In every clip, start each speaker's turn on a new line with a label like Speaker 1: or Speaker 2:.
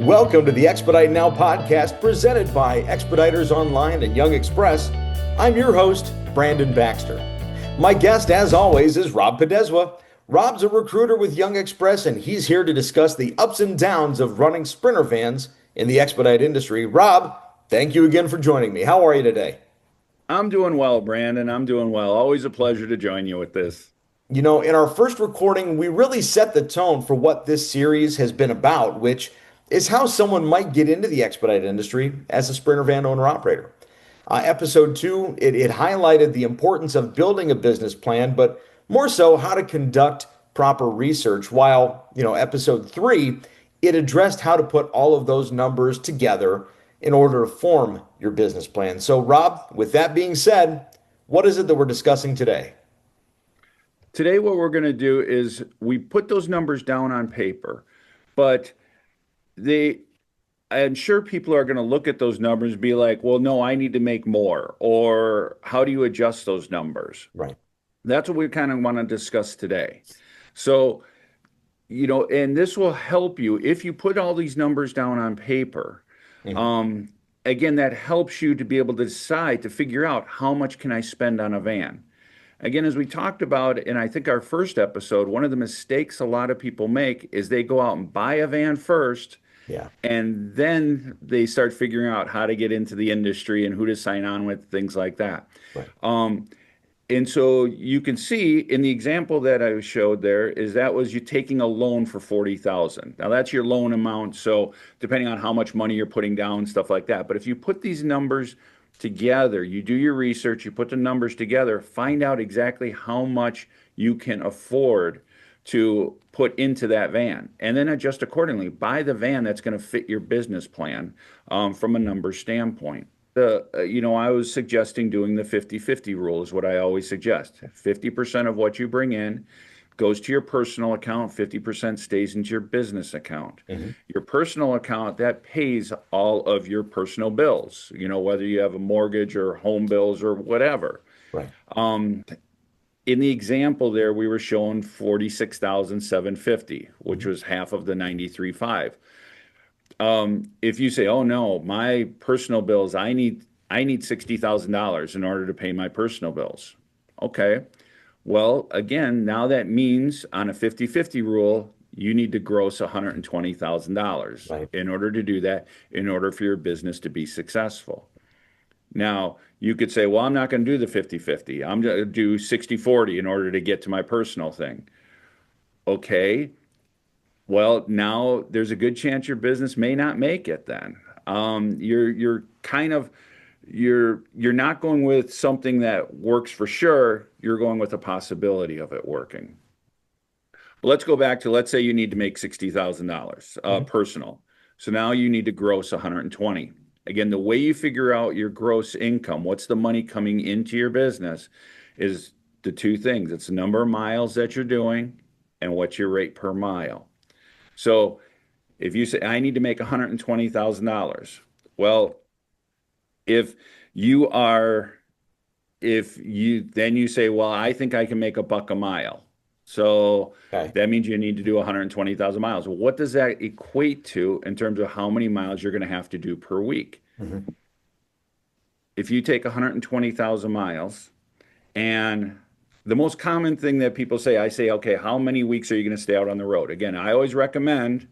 Speaker 1: Welcome to the Expedite Now podcast presented by Expeditors Online and Young Express. I'm your host, Brandon Baxter. My guest, as always, is Rob Podeszwa. Rob's a recruiter with Young Express, and he's here to discuss the ups and downs of running sprinter vans in the expedite industry. Rob, thank you again for joining me. How are you today?
Speaker 2: I'm doing well, Brandon. I'm doing well. Always a pleasure to join you with this.
Speaker 1: You know, in our first recording, we really set the tone for what this series has been about, which is how someone might get into the expedite industry as a sprinter van owner operator. Episode two, it highlighted the importance of building a business plan, but more so how to conduct proper research. While, episode three, it addressed how to put all of those numbers together in order to form your business plan. So, Rob, with that being said, what is it that we're discussing today?
Speaker 2: Today, what we're going to do is we put those numbers down on paper, but I'm sure people are going to look at those numbers and be like, well, no, I need to make more. Or how do you adjust those numbers?
Speaker 1: Right.
Speaker 2: That's what we kind of want to discuss today. So, and this will help you if you put all these numbers down on paper. Again, that helps you to be able to decide to figure out how much can I spend on a van. Again, as we talked about in I think our first episode, one of the mistakes a lot of people make is they go out and buy a van first.
Speaker 1: Yeah.
Speaker 2: And then they start figuring out how to get into the industry and who to sign on with, things like that.
Speaker 1: Right.
Speaker 2: And so you can see in the example that I showed there is that was you taking a loan for $40,000. Now that's your loan amount. So depending on how much money you're putting down, stuff like that. But if you put these numbers together, you do your research, you put the numbers together, find out exactly how much you can afford to put into that van, and then adjust accordingly. Buy the van that's going to fit your business plan from a numbers standpoint. I was suggesting doing the 50-50 rule is what I always suggest. 50% of what you bring in goes to your personal account, 50% stays into your business account.
Speaker 1: Mm-hmm.
Speaker 2: Your personal account, that pays all of your personal bills, whether you have a mortgage or home bills or whatever.
Speaker 1: Right.
Speaker 2: In the example there, we were showing 46,750, which was half of the 93.5. If you say, oh no, my personal bills, I need $60,000 in order to pay my personal bills. Okay. Well, again, now that means on a 50-50 rule, you need to gross $120,000
Speaker 1: Right.
Speaker 2: in order to do that, in order for your business to be successful. Now, you could say, well, I'm not going to do the 50-50. I'm going to do 60-40 in order to get to my personal thing. Okay. Well, now there's a good chance your business may not make it then. You're not going with something that works for sure. You're going with a possibility of it working. But let's go back to, let's say you need to make $60,000 personal. So now you need to gross 120. Again, the way you figure out your gross income, what's the money coming into your business, is the two things. It's the number of miles that you're doing and what's your rate per mile. So if you say, I need to make $120,000, well, then you say, well, I think I can make $1 a mile. So
Speaker 1: Okay.
Speaker 2: that means you need to do 120,000 miles. Well, what does that equate to in terms of how many miles you're going to have to do per week?
Speaker 1: Mm-hmm.
Speaker 2: If you take 120,000 miles, and the most common thing that people say, I say, okay, how many weeks are you going to stay out on the road? Again, I always recommend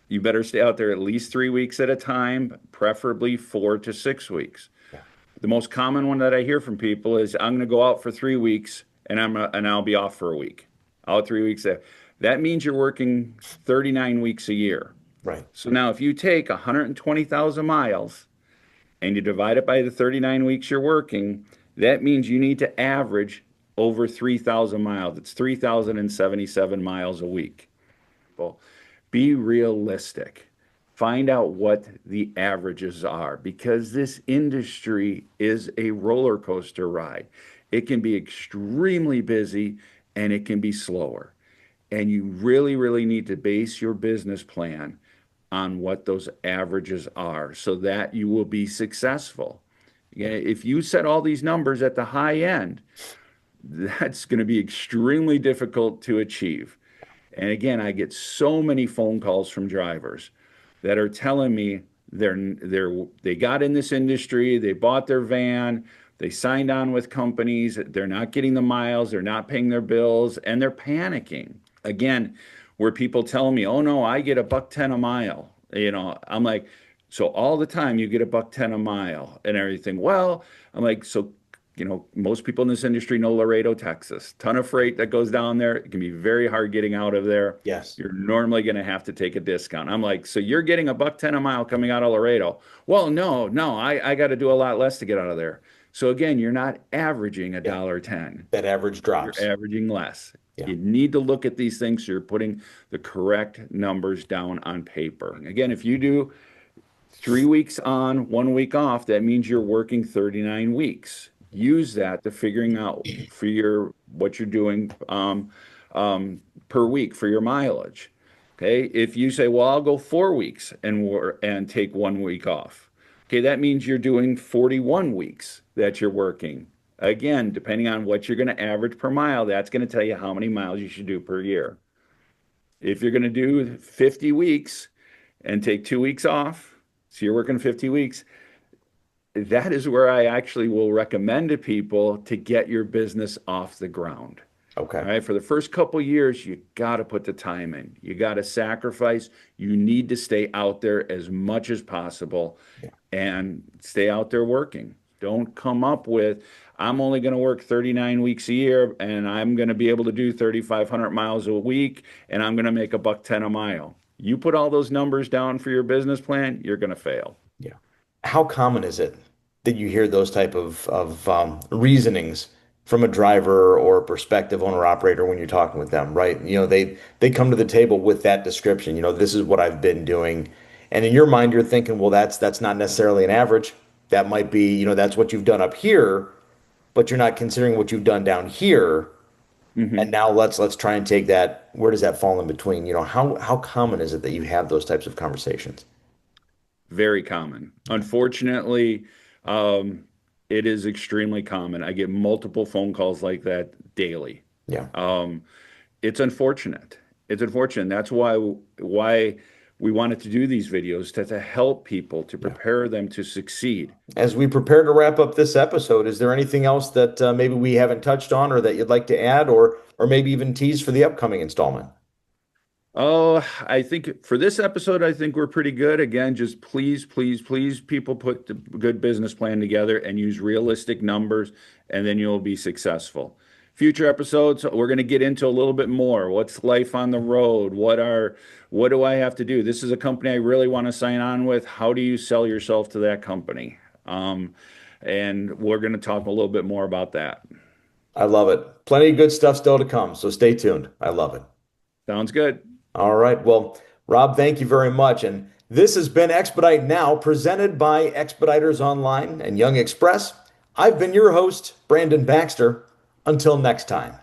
Speaker 2: you better stay out there at least 3 weeks at a time, preferably 4 to 6 weeks.
Speaker 1: Yeah.
Speaker 2: The most common one that I hear from people is, I'm going to go out for 3 weeks and I'll be off for a week. Out 3 weeks. That means you're working 39 weeks a year.
Speaker 1: Right.
Speaker 2: So now if you take 120,000 miles and you divide it by the 39 weeks you're working, that means you need to average over 3,000 miles. It's 3,077 miles a week. Well, be realistic. Find out what the averages are, because this industry is a roller coaster ride. It can be extremely busy and it can be slower. And you really, really need to base your business plan on what those averages are so that you will be successful. If you set all these numbers at the high end, that's going to be extremely difficult to achieve. And again, I get so many phone calls from drivers. that are telling me they got in this industry, they bought their van, they signed on with companies, they're not getting the miles, they're not paying their bills, and they're panicking. Again, where people tell me, "Oh no, I get a buck 10 a mile." I'm like, "So all the time you get a buck 10 a mile and everything." Well, I'm like, "So most people in this industry know Laredo, Texas. Ton of freight that goes down there. It can be very hard getting out of there.
Speaker 1: Yes.
Speaker 2: You're normally going to have to take a discount." I'm like, "So you're getting a buck 10 a mile coming out of Laredo?" "Well, no, no, I got to do a lot less to get out of there." So again, you're not averaging a
Speaker 1: Yeah.
Speaker 2: dollar 10.
Speaker 1: That average
Speaker 2: You're
Speaker 1: drops.
Speaker 2: averaging less.
Speaker 1: Yeah.
Speaker 2: You need to look at these things so you're putting the correct numbers down on paper. Again, if you do 3 weeks on, 1 week off, that means you're working 39 weeks. Use that to figuring out for what you're doing per week for your mileage. Okay. If you say, "Well, I'll go 4 weeks and take 1 week off." Okay. That means you're doing 41 weeks that you're working. Again, depending on what you're going to average per mile, that's going to tell you how many miles you should do per year. If you're going to do 50 weeks and take 2 weeks off, so you're working 50 weeks, that is where I actually will recommend to people to get your business off the ground.
Speaker 1: Okay.
Speaker 2: All right. For the first couple years, you got to put the time in. You got to sacrifice. You need to stay out there as much as possible
Speaker 1: Yeah.
Speaker 2: and stay out there working. Don't come up with, "I'm only going to work 39 weeks a year and I'm going to be able to do 3,500 miles a week and I'm going to make a buck 10 a mile." You put all those numbers down for your business plan, you're going to fail.
Speaker 1: Yeah. How common is it that you hear those type of reasonings from a driver or a prospective owner operator when you're talking with them, right? They come to the table with that description. This is what I've been doing, and in your mind, you're thinking, well, that's not necessarily an average. That might be, that's what you've done up here, but you're not considering what you've done down here. And
Speaker 2: Mhm.
Speaker 1: now let's try and take that. Where does that fall in between? How common is it that you have those types of conversations?
Speaker 2: Very common. Unfortunately, um, it is extremely common. I get multiple phone calls like that daily.
Speaker 1: Yeah.
Speaker 2: Um, it's unfortunate. It's unfortunate. That's why we wanted to do these videos to help people to
Speaker 1: Yeah.
Speaker 2: prepare them to succeed.
Speaker 1: As we prepare to wrap up this episode, is there anything else that maybe we haven't touched on or that you'd like to add or maybe even tease for the upcoming installment?
Speaker 2: Oh, I think for this episode, I think we're pretty good. Again, just please, please, please, people put the good business plan together and use realistic numbers, and then you'll be successful. Future episodes, we're going to get into a little bit more. What's life on the road? What do I have to do? This is a company I really want to sign on with. How do you sell yourself to that company? And we're going to talk a little bit more about that.
Speaker 1: I love it. Plenty of good stuff still to come, so stay tuned. I love it.
Speaker 2: Sounds good.
Speaker 1: All right. Well, Rob, thank you very much. And this has been Expedite Now, presented by Expeditors Online and Young Express. I've been your host, Brandon Baxter. Until next time.